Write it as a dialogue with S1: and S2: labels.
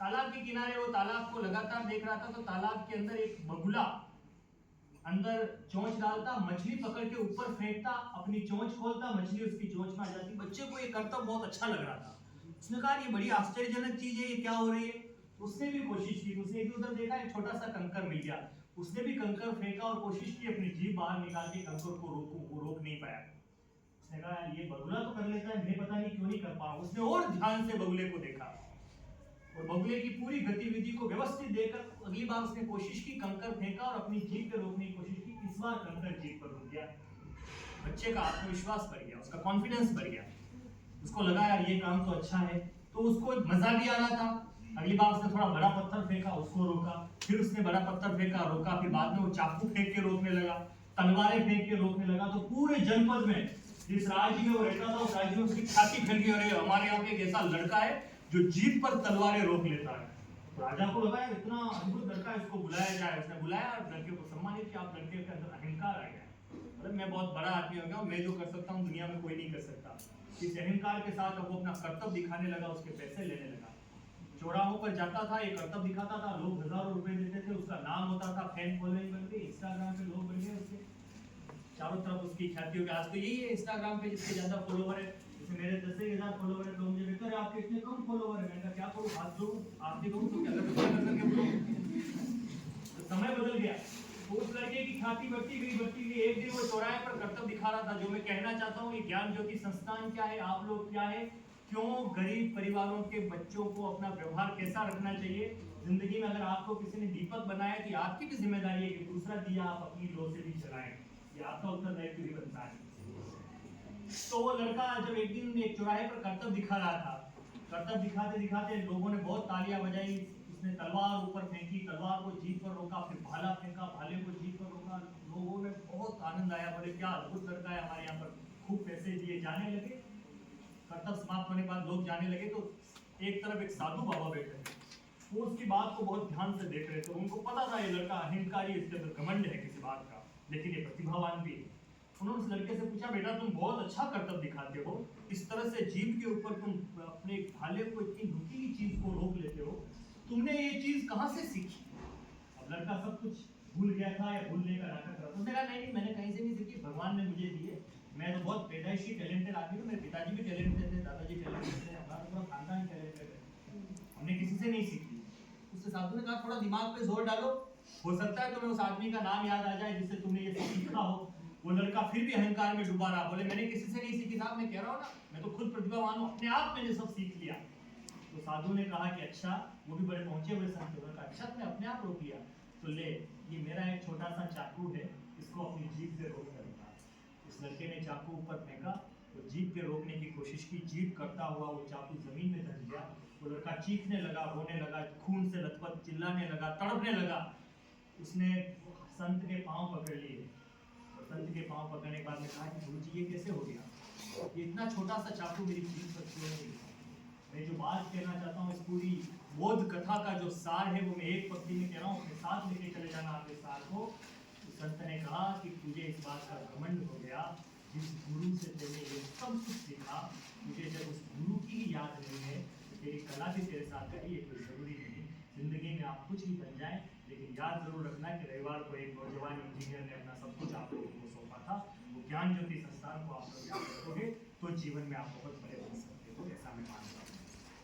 S1: तालाब के किनारे वो तालाब को लगातार देख रहा था, तो तालाब के अंदर एक बगुला अंदर चोंच डालता, मछली पकड़ के ऊपर फेंकता, अपनी चोंच खोलता, मछली उसकी चोंच में आ जाती। बच्चे को ये करतब बहुत अच्छा लग रहा था। उसने कहा ये बड़ी आश्चर्यजनक चीज है, ये क्या हो रही है। उसने भी कोशिश की, उसने इधर उधर देखा, एक छोटा सा कंकर मिल गया, उसने भी कंकर फेंका और कोशिश की, अपनी जीभ बाहर निकाल के कंकर को रोक नहीं पाया। उसने कहा ये बगुला तो कर लेता है, मैं पता नहीं क्यों नहीं कर पा रहा हूं। उसने और ध्यान से बगुले को देखा और बगुले की पूरी गतिविधि को व्यवस्थित देखकर अगली बार उसने कोशिश की, कंकर फेंका और अपनी जीभ पे रोकने की कोशिश की। इस बार कंकर जीभ पर रुक गया। बच्चे का आत्मविश्वास बढ़ गया, उसका कॉन्फिडेंस बढ़ गया, उसको लगा यार ये काम तो अच्छा है। तो उसको मजा भी आ रहा था। अगली बार उसने थोड़ा बड़ा पत्थर फेंका, उसको रोका, फिर उसने बड़ा पत्थर फेंका, रोका, फिर बाद में वो चाकू फेंक के रोकने लगा, तलवारें फेंक के रोकने लगा। तो पूरे जनपद में, जिस राज्य में वो रहता था, उस राज्य में उसकी ख्याति फैल गई, अरे हमारे यहाँ पे एक ऐसा लड़का है जो जीभ पर तलवारें रोक लेता है। तो राजा को लगा यार इतना अद्भुत लड़का है, इसको बुलाया जाए। उसने बुलाया और लड़के को सम्मानित किया। आप लड़के के अंदर अहंकार आ गया, मतलब मैं बहुत बड़ा आदमी हो गया, मैं जो कर सकता हूँ दुनिया में कोई नहीं कर सकता। इस अहंकार के साथ अब वो अपना कर्तव्य दिखाने लगा, उसके पैसे लेने लगा। चौराहों पर जाता था, ये कर्तव्य दिखाता था, लोग हजारों रुपए देते थे, उसका नाम होता था, फैन फॉलोइंग बन गई, इंस्टाग्राम पे लोग बन गए उसके, चारों तरफ उसकी ख्याति हो गई। आज तो यही है इंस्टाग्राम पे जिसके ज्यादा फॉलोवर है, जैसे मेरे 10,000 फॉलोवर है, लोग मुझे कहते हैं आपके इतने कम फॉलोवर है। मैंने क्या करूं, हाथ जोड़ूं, आरती करूं, तो क्या करके बोलूं। तो समय बदल गया, तो उस लड़के की ख्याति बढ़ती गई। एक दिन वो चौराहे पर कर्तव्य दिखा रहा था। जो मैं कहना चाहता हूँ, ये ज्ञान ज्योति संस्थान क्या है, आप लोग क्या है, क्यों गरीब परिवारों के बच्चों को अपना व्यवहार कैसा रखना चाहिए जिंदगी में। अगर आपको किसी ने दीपक बनाया कि आपकी भी जिम्मेदारी है कि दूसरा दिया आप अपनी लो से भी जलाएं, ये आपका उत्तरदायित्व भी बनता है। तो वो लड़का जब एक दिन एक चौराहे पर कर्तव्य दिखा रहा था, कर्तव्य दिखाते दिखाते लोगों ने बहुत तालियां बजाई। उसने तलवार ऊपर फेंकी, तलवार को जीभ पर रोका, फिर भाला फेंका, भाले को जीभ पर रोका। लोगों में बहुत आनंद आया, बोले क्या अद्भुत लड़का है, हमारे यहाँ पर खूब पैसे दिए। जाने लगे, कर्तव्य समाप्त होने के बाद लोग जाने लगे, तो एक तरफ एक साधु बाबा बैठे थे, वो उसकी बात को बहुत ध्यान से देख रहे थे। उनको पता था ये लड़का अहंकारी, इसके अंदर घमंड है किसी बात का, लेकिन ये प्रतिभावान भी है। उन्होंने उस लड़के से पूछा, बेटा तुम बहुत अच्छा कर्तव्य दिखाते हो, इस तरह से जीभ के ऊपर तुम अपने भाले को इतनी नुकीली चीज को रोक लेते हो, तुमने ये चीज कहाँ से सीखी। अब लड़का सब कुछ भूल गया था या भूलने का नाटक कर रहा था। उसने कहा नहीं मैंने कहीं से नहीं सीखी, भगवान ने मुझे दी है, मैं तो बहुत पैदाइशी टैलेंटेड आदमी हूँ, मेरे पिताजी भी टैलेंटेड थे, दादाजी टैलेंटेड थे, हमारा पूरा खानदान टैलेंटेड है, हमने किसी से नहीं सीखी। उससे साधु ने कहा थोड़ा दिमाग पे जोर डालो, हो सकता है तुम्हें उस आदमी का नाम याद आ जाए जिससे तुमने ये सीखा हो। वो लड़का फिर भी अहंकार में डूबा रहा, बोले मैंने किसी से नहीं सीखी साहब, मैं कह रहा हूँ ना मैं तो खुद प्रतिभावान हूँ, अपने आप मैंने सब सीख लिया। तो साधु ने कहा कि अच्छा, वो भी बड़े पहुंचे हुए संत थे, अच्छा तुमने अपने आप रोक लिया, तो ले ये मेरा एक छोटा सा चाकू है, इसको अपनी जीभ से रोक करूंगा। उस लड़के ने चाकू ऊपर फेंका, तो जीभ पे रोकने की कोशिश की, जीभ करता हुआ वो चाकू जमीन में धंस गया। वो लड़का चीखने लगा, रोने लगा, खून से लथपथ, चिल्लाने लगा, तड़पने लगा। उसने संत के पांव पकड़ लिए, और संत के पांव पकड़ने के बाद में कहा कि गुरु जी ये कैसे हो गया, ये इतना छोटा सा चाकू मेरी जीभ पर क्यों नहीं। मैं जो बात कहना चाहता हूँ, इस पूरी बोध कथा का जो सार है वो मैं एक पंक्ति में कह रहा हूँ, अपने साथ लेके चले जाना आपके सार को। तो संत ने कहा कि तुझे इस बात का घमंड हो गया, जिस गुरु से तेने ये सब कुछ सीखा, तुझे जब उस गुरु की याद नहीं है तो तेरी कला भी तेरे साथ है, ये कोई जरूरी नहीं। जिंदगी में आप कुछ भी बन जाए, लेकिन याद जरूर रखना कि रविवार को एक नौजवान इंजीनियर ने अपना सब कुछ आप लोगों को सौंपा था। वो ज्ञान ज्योति संस्थान को आप लोग याद रखोगे तो जीवन में आप बहुत बड़े बन सकते हो, ऐसा मैं मानता हूँ।